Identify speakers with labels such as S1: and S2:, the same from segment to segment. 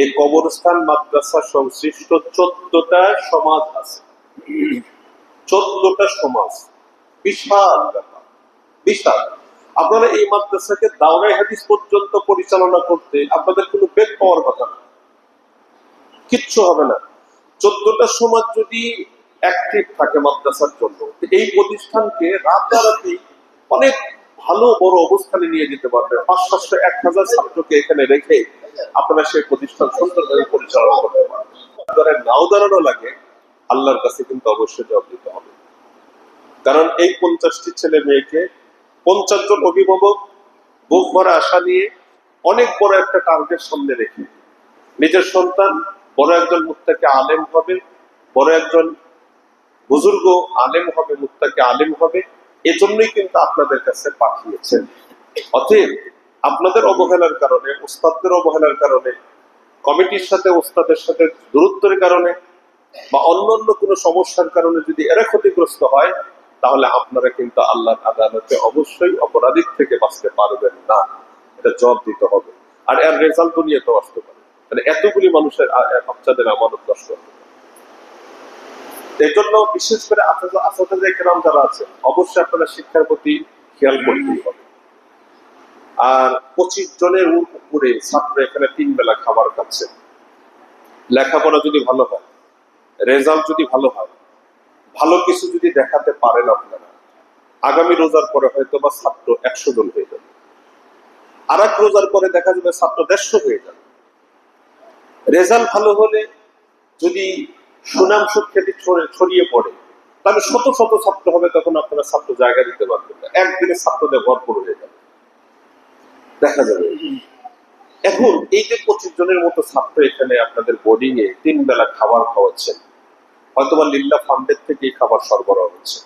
S1: এই কবরস্থান মাদ্রাসা সংশ্লিষ্ট 14টা সমাজ আছে। 14টা সমাজ, বিশাল ব্যাপার, বিশাল। আপনারা এই মাদ্রাসাকে দাওরায়ে হাদিস পর্যন্ত পরিচালনা করতে আপনাদের কোনো বেগ পাওয়ার কথা না, কিচ্ছু হবে না। 14টা সমাজ যদি অ্যাক্টিভ থাকে মাদ্রাসার জন্য, এই প্রতিষ্ঠানকে রাতারাতি অনেক ভালো বড় অবস্থানে নিয়ে যেতে পারবে। 500, 1000 ছাত্রকে এখানে রেখে আপনারা সেই প্রতিষ্ঠান সুন্দরভাবে পরিচালনা করতে পারবেন। নাও দাঁড়ানো লাগে, আল্লাহর কাছে কিন্তু অবশ্যই জবাব দিতে হবে। কারণ এই 50টি ছেলে মেয়েকে 50 জন অভিভাবক বুক ভরা আশা নিয়ে অনেক বড় একটা টার্গেট সামনে রেখে নিজের সন্তান বড় একজন মুত্তাকি আলেম হবে, বড় একজন বুজুর্গ আলেম হবে, মুত্তাকি আলেম হবে, এজন্যই কিন্তু আপনাদের কাছে পাঠিয়েছেন। অতএব আপনাদের অবহেলার কারণে, উস্তাদদের অবহেলার কারণে, কমিটির সাথে উস্তাদের সাথে দূরত্বের কারণে বা অন্যান্য কোনো সমস্যার কারণে যদি এরা ক্ষতিগ্রস্ত হয়, তাহলে আপনারা কিন্তু আল্লাহর আদালতে অবশ্যই অপরাধীর থেকে বাঁচতে পারবেন না। এটা জবাব দিতে হবে। আর এর রেজাল্ট দুনিয়াতেও আসতে পারে। মানে এতগুলি মানুষের বাচ্চাদের আমানত নষ্ট হবে। এই জন্য বিশেষ করে আসাদে কেরাম যারা আছেন, অবশ্যই আপনারা শিক্ষার প্রতি খেয়াল করতেই হবে। আর 25 জনের উপরে ছাত্র এখানে 3 বেলা খাবার খাচ্ছে। লেখাপড়া যদি ভালো হয়, রেজাল্ট যদি ভালো হয়, ভালো কিছু যদি দেখাতে পারেন আপনারা, আগামী রোজার পরে হয়তো বা ছাত্র 100 জন হয়ে যাবে। আর এক রোজার পরে দেখা যাবে ছাত্র 150 হয়ে যাবে। রেজাল্ট ভালো হলে যদি সুনাম সুখ্যাতি ছড়িয়ে পড়ে, তাহলে শত শত ছাত্র হবে, তখন আপনারা ছাত্র জায়গা দিতে পারবেন না। একদিনে ছাত্রদের ভরপুর হয়ে যাবে, দেখা যাবে। এখন এই যে 25 জনের মতো ছাত্র এখানে আপনাদের বোর্ডিং এ 3 বেলা খাবার খাওয়াচ্ছেন, হয়তোবা লিল্লাহ ফান্ডের থেকে খাবার সরবরাহ হচ্ছে।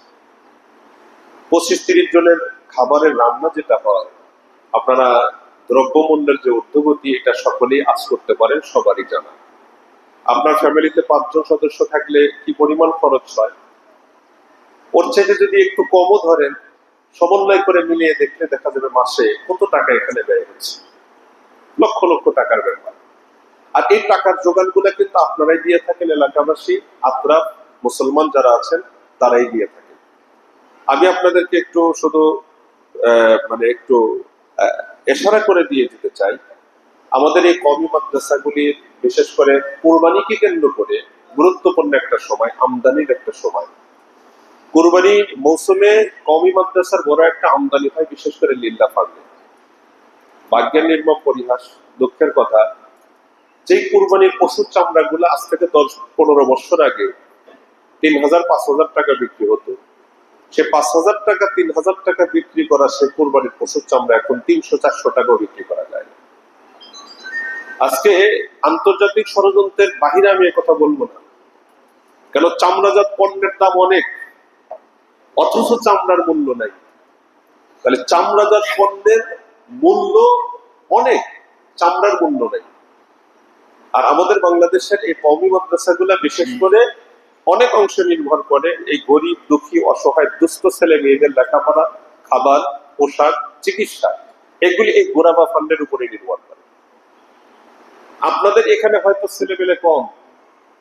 S1: 25-30 জনের খাবারের রান্না যেটা হয়, আপনারা দ্রব্যমূল্যের যে ঊর্ধ্বগতি, এটা সকলেই আজ করতে পারেন, সবারই জানা। আপনার ফ্যামিলিতে 5 জন সদস্য থাকলে কি পরিমাণ খরচ হয়, ওর চেয়ে যদি একটু কমও ধরেন, সমন্বয় করে মিলিয়ে দেখলে দেখা যাবে মাসে কত টাকা এখানে ব্যয় হচ্ছে। লক্ষ লক্ষ টাকার ব্যাপার। আর এই টাকার যোগানগুলো কিন্তু আপনারাই দিয়ে থাকেন, এলাকাবাসী, আত্রাফ মুসলমান যারা আছেন তারাই দিয়ে থাকেন। আমি আপনাদেরকে একটু শুধু মানে একটু ইশারা করে দিয়ে দিতে চাই, আমাদের এই কওমি মাদ্রাসাগুলির বিশেষ করে কুরবানিকে কেন্দ্র করে গুরুত্বপূর্ণ একটা সময়, আমদানির একটা সময়। কুরবানির মৌসুমে কওমি মাদ্রাসার বড় একটা আমদানি হয়, বিশেষ করে লিল্লাহ ফান্ডে। ভাগ্যের নির্মম পরিহাস, দুঃখের কথা, যেই কুরবানির পশুর চামড়া গুলো আজ থেকে 10-15 বছর আগে 3000-5000 টাকা বিক্রি হতো, সে 5000 টাকা 3000 টাকা বিক্রি করা সে কুরবানির পশুর চামড়া এখন 300-400 টাকাও বিক্রি করা যায়। আজকে আন্তর্জাতিক ষড়যন্ত্রের বাহিরে আমি কথা বলবো না, কেন চামড়াজাত পণ্যের দাম অনেক, অথচ চামড়ার মূল্য নাই। তাহলে চামড়াজাত পণ্যের মূল্য অনেক, চামড়ার মূল্য নাই। আর আমাদের বাংলাদেশের এই কওমি মাদ্রাসাগুলা বিশেষ করে অনেক অংশে নির্ভর করে এই গরিব, দুঃখী, অসহায়, দুস্থ ছেলে মেয়েদের লেখাপড়া, খাবার, পোশাক, চিকিৎসা, এগুলি এই গোরাবা ফান্ডের উপরে নির্ভর করে। আপনাদের এখানে হয়তো ছেলেমেয়ে কম,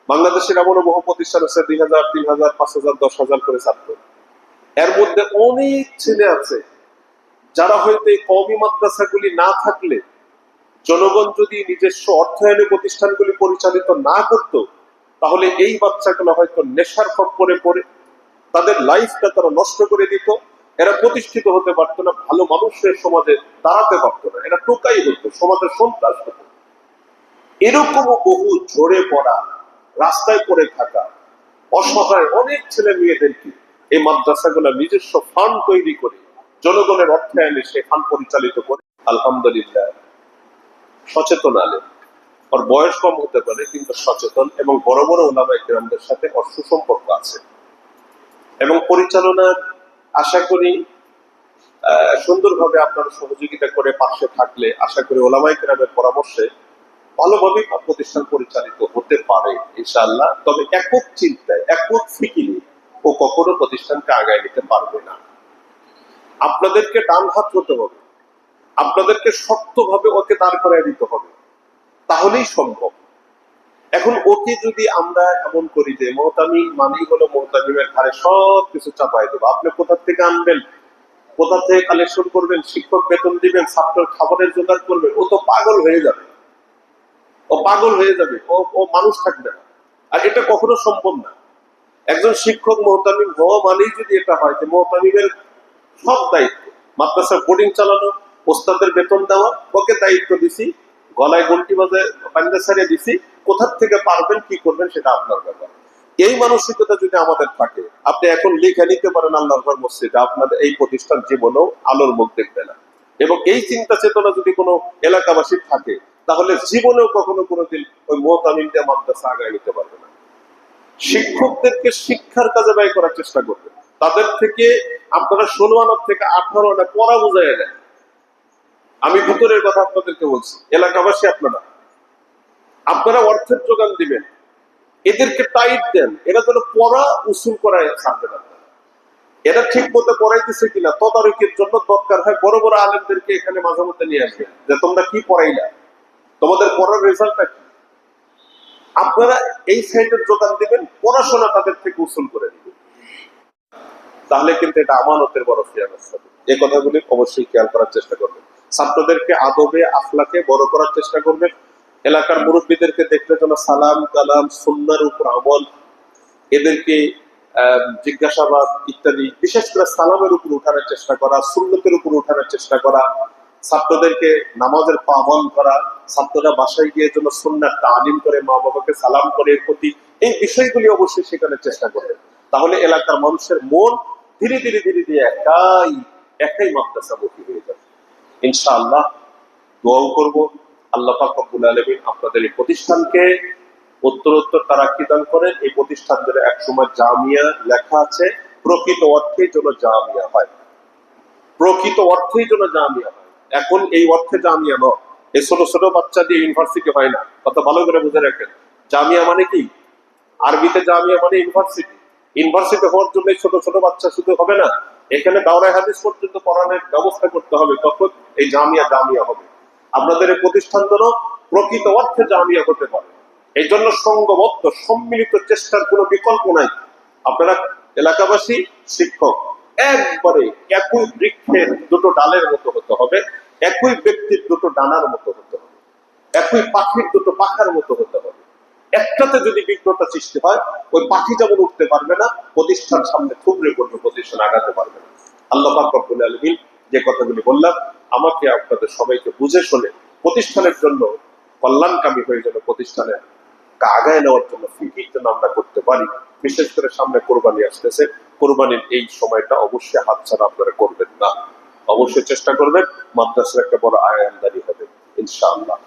S1: বাংলাদেশের এমনও বহু প্রতিষ্ঠান আছে 2000, 3000, 5000, 10,000 করে ছাত্র। এর মধ্যে অনেক ছেলে আছে যারা হয়তো এই কওমি মাদ্রাসাগুলি না থাকলে, জনগণ যদি নিজস্ব অর্থায়নে প্রতিষ্ঠানগুলি পরিচালিত না করত, তাহলে এই বাচ্চাগুলো হয়তো নেশার খপ্পরে পড়ে তাদের লাইফটা তারা নষ্ট করে দিত। এরা প্রতিষ্ঠিত হতে পারতো না, ভালো মানুষের সমাজে দাঁড়াতে পারতো না, এরা টোকাই হতো, সমাজের সন্ত্রাস হতো। এরকমও বহু ঝরে পড়া, রাস্তায় পড়ে থাকা অসহায় অনেক ছেলে মেয়েদেরকে এই মাদ্রাসাগুলো নিজস্ব ফান্ড তৈরি করে জনগণের অর্থায়নে সে ফান্ড পরিচালিত করে, আলহামদুলিল্লাহ, সচেতন আলেম, ওর বয়স কম হতে পারে কিন্তু সচেতন, এবং বড় বড় ওলামায়ে কেরামদের সাথে ওর সুসম্পর্ক আছে। এবং পরিচালনার আশা করি সুন্দরভাবে আপনারা সহযোগিতা করে পাশে থাকলে আশা করি ওলামায়ে কেরামের পরামর্শে ভালোভাবে প্রতিষ্ঠান পরিচালিত হতে পারে ইনশাআল্লাহ। তবে একক চিন্তায়, একক ফিকিরে ও কখনো প্রতিষ্ঠানকে আগায় নিতে পারবে না। আপনাদেরকে ডান হাত হতে হবে, আপনাদেরকে শক্তভাবে ওকে দাঁড় করায় দিতে হবে, তাহলেই সম্ভব। এখন ওকে যদি আমরা এমন করি যে মোহতামিম মানেই হলো মোহতামিমের ঘাড়ে সব কিছু চাপাই দেবো, আপনি কোথা থেকে আনবেন, কোথা থেকে কালেকশন করবেন, শিক্ষক বেতন দিবেন, ছাত্রের খাবারের জোগাড় করবেন, ও তো পাগল হয়ে যাবে, ও পাগল হয়ে যাবে, ও মানুষ থাকবে না। আর এটা কখনো সম্ভব না। একজন শিক্ষক মোহতামিম হওয়া মানেই যদি এটা হয় যে মোহতামিমের সব দায়িত্ব, মাদ্রাসার বোর্ডিং চালানো, ওস্তাদের বেতন দেওয়া, ওকে দায়িত্ব দিছি, গলায় ঘন্টি বাজে বান্দা ছাড়িয়ে দিছি, কোথার থেকে পারবেন কি করবেন সেটা আপনার ব্যাপার। এই মানসিকতা যদি আমাদের থাকে, আপনি এখন লিখে নিতে পারেন আল্লাহর ঘর মসজিদে, আপনাদের এই প্রতিষ্ঠান জীবনেও আলোর মুখ দেখবে না। এবং এই চিন্তা চেতনা যদি কোনো এলাকাবাসীর থাকে, তাহলে জীবনেও কখনো কোনোদিন ওই মোহতামিম দিয়ে মাদ্রাসা আগায় নিতে পারবে না। শিক্ষকদেরকে শিক্ষার কাজে ব্যয় করার চেষ্টা করবেন, তাদের থেকে আপনারা 16 আনা থেকে 18 আনা পড়া বুঝাইয়া দেন। আমি ভিতরের কথা আপনাদেরকে বলছি, এলাকাবাসী আপনারা আপনারা অর্থের যোগান দিবেন, এদেরকে টাইট দেন, এরা যেন পড়া উসুল করায় ছাড়বে না। এরা ঠিক মতো পড়াইতেছে কিনা তদারকির জন্য দরকার হয় বড় বড় আলেমদেরকে এখানে মাঝে মধ্যে নিয়ে আসবেন, যে তোমরা কি পড়াইলা, তোমাদের পড়ার রেজাল্টটা কি। আপনারা এই সাইডের যোগান দিবেন, পড়াশোনা তাদের থেকে উসুল করে দিবেন, তাহলে কিন্তু এটা আমানতের বড় খেয়ানত হবে। এই কথাগুলি অবশ্যই খেয়াল করার চেষ্টা করবেন। ছাত্রদেরকে আদবে আখলাকে বড় করার চেষ্টা করবেন। এলাকার মুরব্বীদেরকে দেখলে যেন সালাম কালাম সুন্নাহর উপর আমল, এদেরকে জিজ্ঞাসাবাদ ইত্যাদি, বিশেষ করে সালামের উপর উঠানোর চেষ্টা করা, সুন্নতের উপর উঠানোর চেষ্টা করা, ছাত্রদেরকে নামাজের পাবন করা, ছাত্ররা বাসায় গিয়ে যেন সুন্নাহ তালিম করে মা বাবাকে সালাম করে, এর প্রতি এই বিষয়গুলি অবশ্যই শেখানোর চেষ্টা করবেন। তাহলে এলাকার মানুষের মন ধীরে ধীরে ধীরে ধীরে একাই মাদ্রাসামুখী হয়ে যাবে ইনশাআল্লাহ। দোয়াও করব আল্লাহ পাক রব্বুল আলামিন আপনাদের এই প্রতিষ্ঠানকে উত্তরোত্তর তারাক্কি দান করেন। এই প্রতিষ্ঠান ধরে একসময় জামিয়া লেখা আছে, প্রকৃত অর্থেই যেন জামিয়া হয়, প্রকৃত অর্থেই যেন জামিয়া হয়। এখন এই অর্থে জামিয়া নয়, এই ছোট ছোট বাচ্চা দিয়ে ইউনিভার্সিটি হয় না, কত ভালো করে বুঝে রাখেন। জামিয়া মানে কি, আরবিতে জামিয়া মানে ইউনিভার্সিটি। ইউনিভার্সিটি হওয়ার জন্য ছোট ছোট বাচ্চা শুধু হবে না, এখানে দাওরায়ে হাদিস পর্যন্ত পড়ানোর ব্যবস্থা করতে হবে, তখন এই জামিয়া জামিয়া হবে। আপনাদের এই প্রতিষ্ঠান যেন প্রকৃত অর্থে জামিয়া হতে পারে, এই জন্য সংঘবদ্ধ সম্মিলিত চেষ্টার কোনো বিকল্প নাই। আপনারা এলাকাবাসী, শিক্ষক একবারে একই বৃক্ষের দুটো ডালের মতো হতে হবে, একই ব্যক্তির দুটো ডানার মতো হতে হবে, একই পাখির দুটো পাখার মতো হতে হবে। একটাতে যদি বিঘ্নতা সৃষ্টি হয়, ওই পাখি যেমন উঠতে পারবে না, প্রতিষ্ঠান সামনে থুবড়ে পড়বে, প্রতিষ্ঠান আগাতে পারবে না। আল্লাহ পাক রব্বুল আলামিন যে কথাগুলি বললাম, আমাকে আপনাদের সবাইকে বুঝে শুনে প্রতিষ্ঠানের জন্য কল্যাণকামী হয়ে যেন প্রতিষ্ঠানে আগায় নেওয়ার জন্য ফিকির যেন আমরা করতে পারি। বিশেষ করে সামনে কোরবানি আসতেছে, কোরবানির এই সময়টা অবশ্যই হাতছাড়া আপনারা করবেন না, অবশ্যই চেষ্টা করবেন। মাদ্রাসার একটা বড় আয় আমদানি হবে ইনশাআল্লাহ।